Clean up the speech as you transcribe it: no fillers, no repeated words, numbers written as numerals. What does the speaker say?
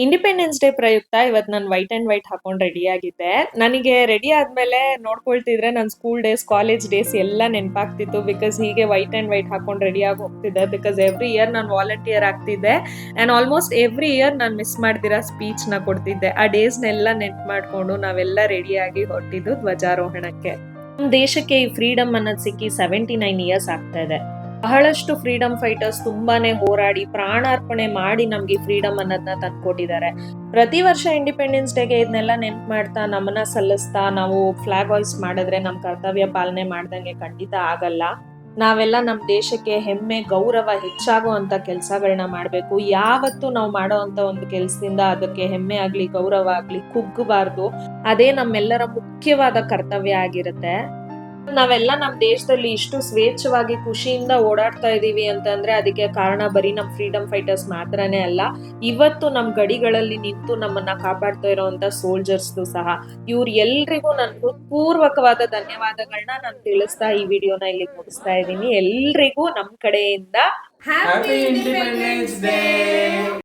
Independence day ಪ್ರಯುಕ್ತ ಇವತ್ತು ನಾನು ವೈಟ್ ಅಂಡ್ ವೈಟ್ ಹಾಕೊಂಡು ರೆಡಿ ಆಗಿದ್ದೆ. ನನಗೆ ರೆಡಿ ಆದ್ಮೇಲೆ ನೋಡ್ಕೊಳ್ತಿದ್ರೆ ನನ್ನ ಸ್ಕೂಲ್ ಡೇಸ್, ಕಾಲೇಜ್ ಡೇಸ್ ಎಲ್ಲ ನೆನಪಾಗ್ತಿತ್ತು. ಬಿಕಾಸ್ ಹೀಗೆ ವೈಟ್ ಅಂಡ್ ವೈಟ್ ಹಾಕೊಂಡು ರೆಡಿ ಆಗಿ ಹೋಗ್ತಿದ್ದೆ. ಬಿಕಾಸ್ ಎವ್ರಿ ಇಯರ್ ನಾನು ವಾಲಂಟಿಯರ್ ಆಗ್ತಿದ್ದೆ ಅಂಡ್ ಆಲ್ಮೋಸ್ಟ್ ಎವ್ರಿ ಇಯರ್ ನಾನು ಮಿಸ್ ಮಾಡ್ದಿರೋ ಸ್ಪೀಚ್ ನ ಕೊಡ್ತಿದ್ದೆ. ಆ ಡೇಸ್ನೆಲ್ಲ ನೆನ್ಪು ಮಾಡ್ಕೊಂಡು ನಾವೆಲ್ಲ ರೆಡಿಯಾಗಿ ಹೊರಟಿದ್ದು ಧ್ವಜಾರೋಹಣಕ್ಕೆ. ನಮ್ಮ ದೇಶಕ್ಕೆ ಈ ಫ್ರೀಡಮ್ ಅನ್ನೋದು ಸಿಕ್ಕಿ 79 ಇಯರ್ಸ್ ಆಗ್ತಾ ಇದೆ. ಬಹಳಷ್ಟು ಫ್ರೀಡಮ್ ಫೈಟರ್ಸ್ ತುಂಬಾನೇ ಹೋರಾಡಿ ಪ್ರಾಣಾರ್ಪಣೆ ಮಾಡಿ ನಮ್ಗೆ ಫ್ರೀಡಮ್ ಅನ್ನೋದನ್ನ ತಂದ್ಕೊಟ್ಟಿದ್ದಾರೆ. ಪ್ರತಿ ವರ್ಷ ಇಂಡಿಪೆಂಡೆನ್ಸ್ ಡೇಗೆ ಇದನ್ನೆಲ್ಲ ನೆನ್ಪು ಮಾಡ್ತಾ ನಮನ ಸಲ್ಲಿಸ್ತಾ ನಾವು ಫ್ಲಾಗ್ ಹಾಯ್ಸ್ಟ್ ಮಾಡಿದ್ರೆ ನಮ್ ಕರ್ತವ್ಯ ಪಾಲನೆ ಮಾಡ್ದಂಗೆ ಖಂಡಿತ ಆಗಲ್ಲ. ನಾವೆಲ್ಲ ನಮ್ಮ ದೇಶಕ್ಕೆ ಹೆಮ್ಮೆ ಗೌರವ ಹೆಚ್ಚಾಗುವಂತ ಕೆಲಸಗಳನ್ನ ಮಾಡ್ಬೇಕು. ಯಾವತ್ತು ನಾವು ಮಾಡೋ ಅಂತ ಒಂದು ಕೆಲಸದಿಂದ ಅದಕ್ಕೆ ಹೆಮ್ಮೆ ಆಗ್ಲಿ ಗೌರವ ಆಗ್ಲಿ ಕುಗ್ಗಬಾರ್ದು. ಅದೇ ನಮ್ಮೆಲ್ಲರ ಮುಖ್ಯವಾದ ಕರ್ತವ್ಯ ಆಗಿರುತ್ತೆ. ನಾವೆಲ್ಲ ನಮ್ಮ ದೇಶದಲ್ಲಿ ಇಷ್ಟು ಸ್ವೇಚ್ಛವಾಗಿ ಖುಷಿಯಿಂದ ಓಡಾಡ್ತಾ ಇದೀವಿ ಅಂತಂದ್ರೆ ಅದಕ್ಕೆ ಕಾರಣ ಬರೀ ನಮ್ಮ ಫ್ರೀಡಮ್ ಫೈಟರ್ಸ್ ಮಾತ್ರನೇ ಅಲ್ಲ, ಇವತ್ತು ನಮ್ಮ ಗಡಿಗಳಲ್ಲಿ ನಿಂತು ನಮ್ಮನ್ನ ಕಾಪಾಡ್ತಾ ಇರೋಂತ ಸೋಲ್ಜರ್ಸ್ ಸಹ. ಇವ್ರು ಎಲ್ರಿಗೂ ನನ್ನ ಹೃತ್ಪೂರ್ವಕವಾದ ಧನ್ಯವಾದಗಳನ್ನ ನಾನು ತಿಳಿಸ್ತಾ ಈ ವಿಡಿಯೋನ ಇಲ್ಲಿ ಮುಗಿಸ್ತಾ ಇದ್ದೀನಿ. ಎಲ್ರಿಗೂ ನಮ್ಮ ಕಡೆಯಿಂದ ಹ್ಯಾಪಿ ಇಂಡಿಪೆಂಡೆನ್ಸ್ ಡೇ.